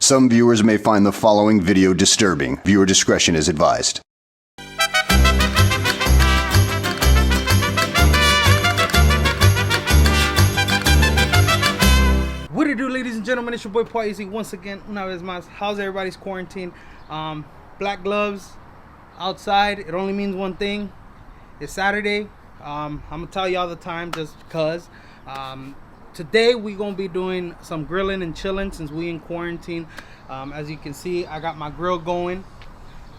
Some viewers may find the following video disturbing. Viewer discretion is advised. What it do, ladies and gentlemen? It's your boy Poisey once again. Una vez más. How's everybody's quarantine? Black gloves outside. It only means one thing. It's Saturday. I'm gonna tell y'all the time just because. Today we gonna be doing some grilling and chilling since we in quarantine. As you can see, I got my grill going.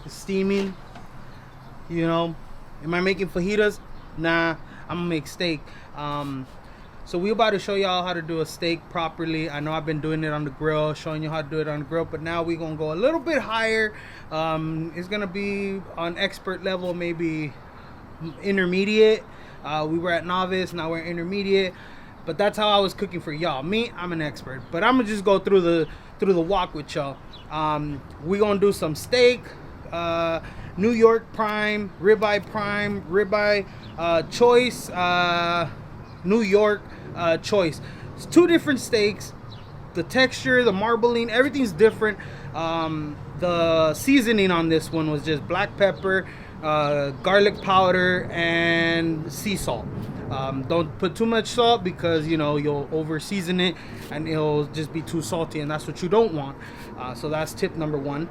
It's steaming. You know, am I making fajitas? Nah, I'm gonna make steak. So we about to show y'all how to do a steak properly. I know I've been doing it on the grill, showing you how to do it on the grill, but now we're gonna go a little bit higher. It's gonna be on expert level, maybe intermediate. We were at novice, now we're intermediate. But that's how I was cooking for y'all. Me, I'm an expert. But I'm gonna just go through the walk with y'all. We're gonna do some steak, New York prime, ribeye choice, New York choice. It's two different steaks. The texture, the marbling, everything's different. The seasoning on this one was just black pepper, garlic powder, and sea salt. Don't put too much salt because you know you'll over season it and it'll just be too salty, and that's what you don't want. So that's tip number one.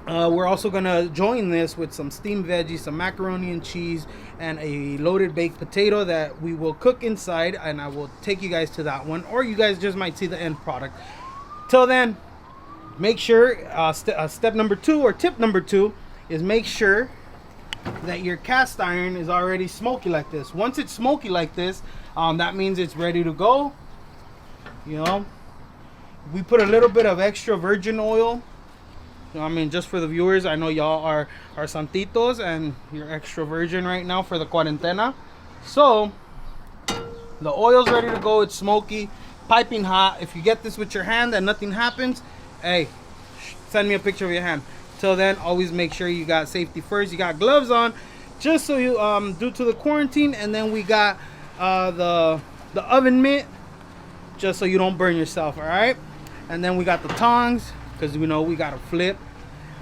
We're also gonna join this with some steamed veggies, some macaroni and cheese, and a loaded baked potato that we will cook inside, and I will take you guys to that one, or you guys just might see the end product. Till then, make sure step number two, or tip number two, is make sure that your cast iron is already smoky like this. Once it's smoky like this, that means it's ready to go. You know, we put a little bit of extra virgin oil. I mean, just for the viewers, I know y'all are santitos and you're extra virgin right now for the cuarentena. So the oil's ready to go. It's smoky, piping hot. If you get this with your hand and nothing happens, hey, send me a picture of your hand. Till then, always make sure you got safety first. You got gloves on, just so you due to the quarantine, and then we got the oven mitt, just so you don't burn yourself. All right, and then we got the tongs because we know we got to flip.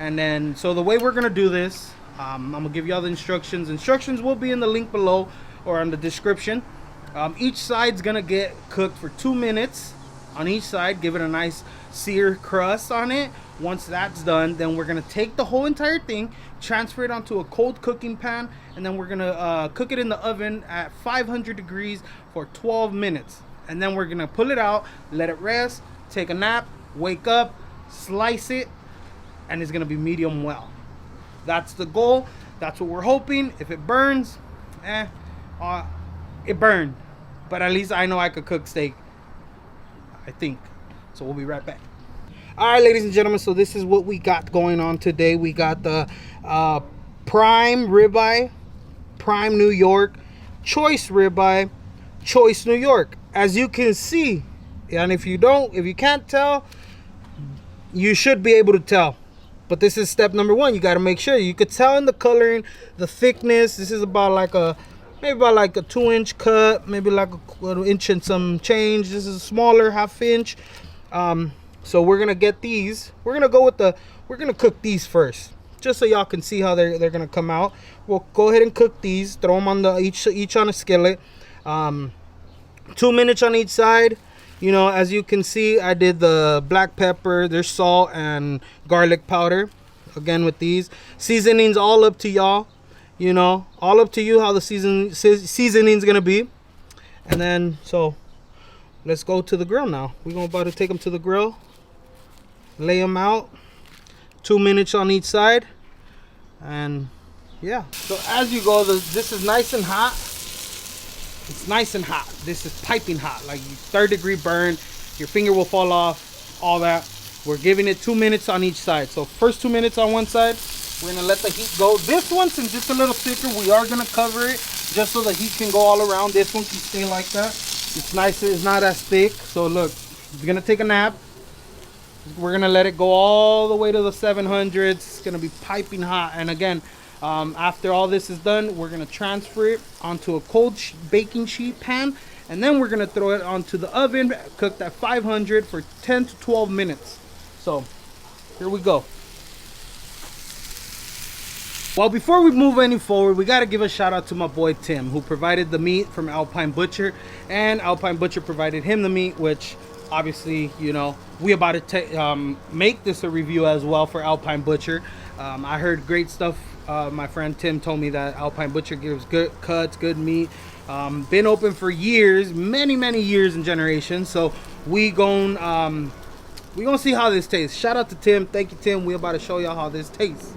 And then, so the way we're gonna do this, I'm gonna give you all the instructions. Instructions will be in the link below or on the description. Each side's gonna get cooked for 2 minutes on each side. Give it a nice sear crust on it. Once that's done, then we're gonna take the whole entire thing, transfer it onto a cold cooking pan, and then we're gonna cook it in the oven at 500 degrees for 12 minutes. And then we're gonna pull it out, let it rest, take a nap, wake up, slice it, and it's gonna be medium well. That's the goal. That's what we're hoping. If it burns, it burned. But at least I know I could cook steak, I think. So we'll be right back. All right, ladies and gentlemen, so this is what we got going on today. We got the prime ribeye, prime New York, choice ribeye, choice New York. As you can see, and if you can't tell, you should be able to tell. But this is step number one. You got to make sure you could tell in the coloring, the thickness. This is about like a 2-inch cut, maybe like a inch and some change. This is a smaller, 1/2 inch. So we're gonna get these. We're gonna cook these first, just so y'all can see how they're gonna come out. We'll go ahead and cook these. Throw them on each on a skillet. 2 minutes on each side. You know, as you can see, I did the black pepper. There's salt and garlic powder. Again with these seasonings, all up to y'all. You know, all up to you how the seasoning's gonna be. And then so let's go to the grill now. We're about to take them to the grill. Lay them out. 2 minutes on each side. And yeah. So as you go, this is nice and hot. It's nice and hot. This is piping hot. Like 3rd-degree burn. Your finger will fall off. All that. We're giving it 2 minutes on each side. So first 2 minutes on one side. We're going to let the heat go. This one, since it's a little thicker, we are going to cover it just so the heat can go all around. This one can stay like that. It's nicer. It's not as thick. So look, you're going to take a nap. We're going to let it go all the way to the 700s. It's going to be piping hot. And again, after all this is done, we're going to transfer it onto a cold baking sheet pan. And then we're going to throw it onto the oven, cooked at 500 for 10 to 12 minutes. So here we go. Well, before we move any forward, we got to give a shout out to my boy Tim, who provided the meat from Alpine Butcher, and Alpine Butcher provided him the meat, which obviously, you know, we about to make this a review as well for Alpine Butcher. I heard great stuff. My friend Tim told me that Alpine Butcher gives good cuts, good meat. Been open for years, many years and generations. So we gonna see how this tastes. Shout out to Tim. Thank you, Tim. We about to show y'all how this tastes.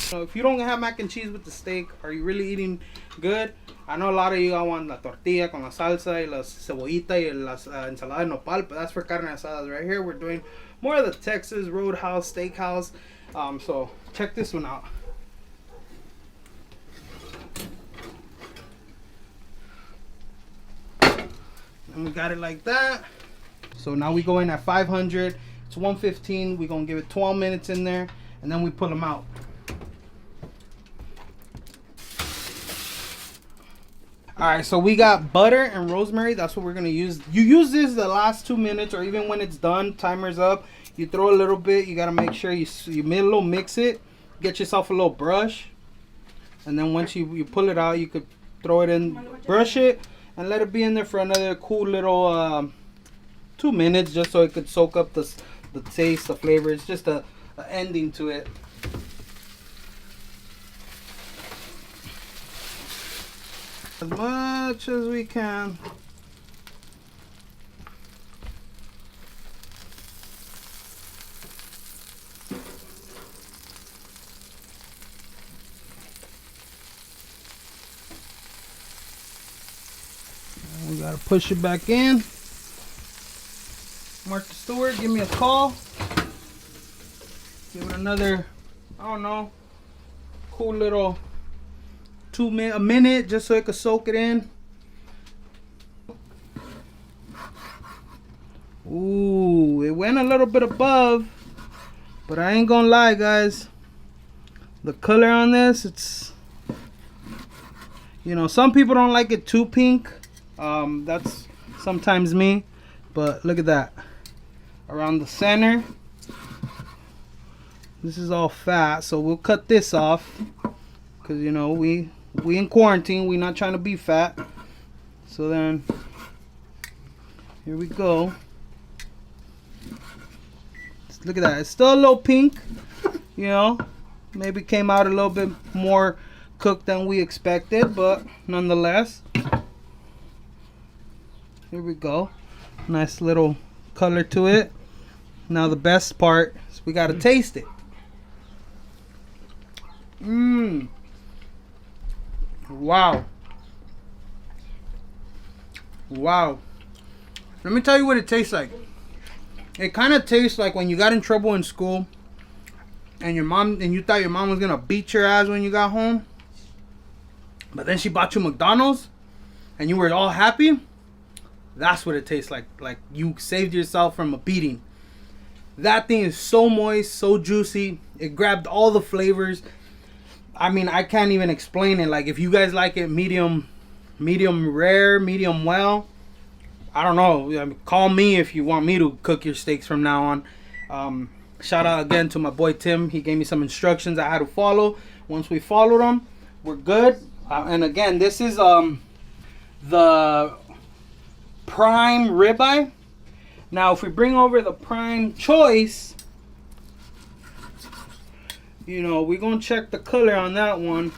So if you don't have mac and cheese with the steak, are you really eating good? I know a lot of you want la tortilla con la salsa y la cebollita y las ensalada de nopal, but that's for carne asadas. Right here, we're doing more of the Texas Roadhouse Steakhouse. So check this one out. And we got it like that. So now we go in at 500. It's 115. We're gonna give it 12 minutes in there, and then we pull them out. Alright, so we got butter and rosemary. That's what we're gonna use. You use this the last 2 minutes, or even when it's done, timer's up. You throw a little bit. You gotta make sure you mix it. Get yourself a little brush, and then once you pull it out, you could throw it in, brush it, and let it be in there for another cool little 2 minutes, just so it could soak up the taste, the flavor. It's just a ending to it. As much as we can. And we gotta push it back in. Martha Stewart, give me a call. Give it another, I don't know, cool little a minute, just so it could soak it in. Ooh, it went a little bit above, but I ain't gonna lie, guys. The color on this, it's, you know, some people don't like it too pink. That's sometimes me, but look at that. Around the center, this is all fat, so we'll cut this off, because, you know, we in quarantine, we not trying to be fat. So then here we go. Look at that, it's still a little pink, you know, maybe came out a little bit more cooked than we expected, but nonetheless, here we go. Nice little color to it. Now the best part is we got to taste it. Wow. Wow. Let me tell you what it tastes like. It kind of tastes like when you got in trouble in school and you thought your mom was gonna beat your ass when you got home, but then she bought you McDonald's and you were all happy. That's what it tastes like you saved yourself from a beating. That thing is so moist, so juicy. It grabbed all the flavors. I mean, I can't even explain it. Like, if you guys like it medium rare, medium well, I don't know. I mean, call me if you want me to cook your steaks from now on. Shout out again to my boy Tim. He gave me some instructions I had to follow. Once we followed them, we're good. And again, this is the prime ribeye. Now, if we bring over the prime choice, you know, we're gonna check the color on that one.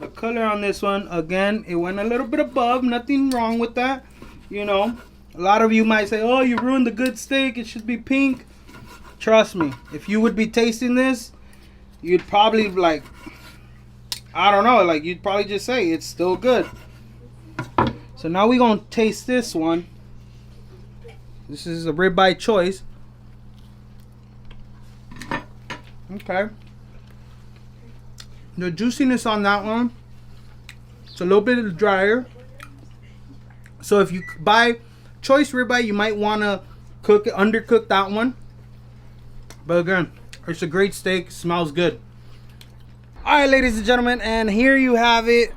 The color on this one, again, it went a little bit above. Nothing wrong with that. You know, a lot of you might say, oh, you ruined the good steak, it should be pink. Trust me, if you would be tasting this, you'd probably, like, I don't know, like, you'd probably just say it's still good. So now we're gonna taste this one. This is a ribeye choice. Okay. The juiciness on that one, it's a little bit drier. So if you buy choice ribeye, you might want to undercook that one. But again, it's a great steak. Smells good. All All right, ladies and gentlemen, and here you have it.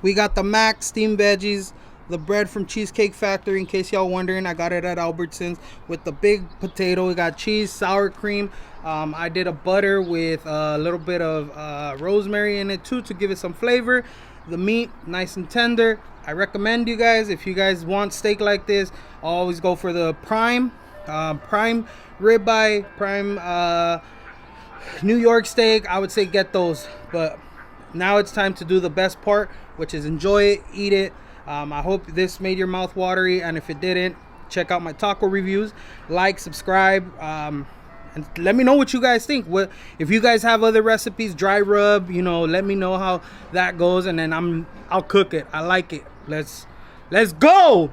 We got the mac steamed veggies, the bread from Cheesecake Factory. In case y'all wondering, I got it at Albertsons with the big potato. We got cheese, sour cream. I did a butter with a little bit of rosemary in it too to give it some flavor. The meat, nice and tender. I recommend you guys, if you guys want steak like this, always go for the prime ribeye, prime New York steak. I would say get those. But now it's time to do the best part, which is enjoy it, eat it. I hope this made your mouth watery, and if it didn't, check out my taco reviews. Like, subscribe, and let me know what you guys think. What if you guys have other recipes, dry rub, you know, let me know how that goes, and then I'll cook it. I like it. Let's go.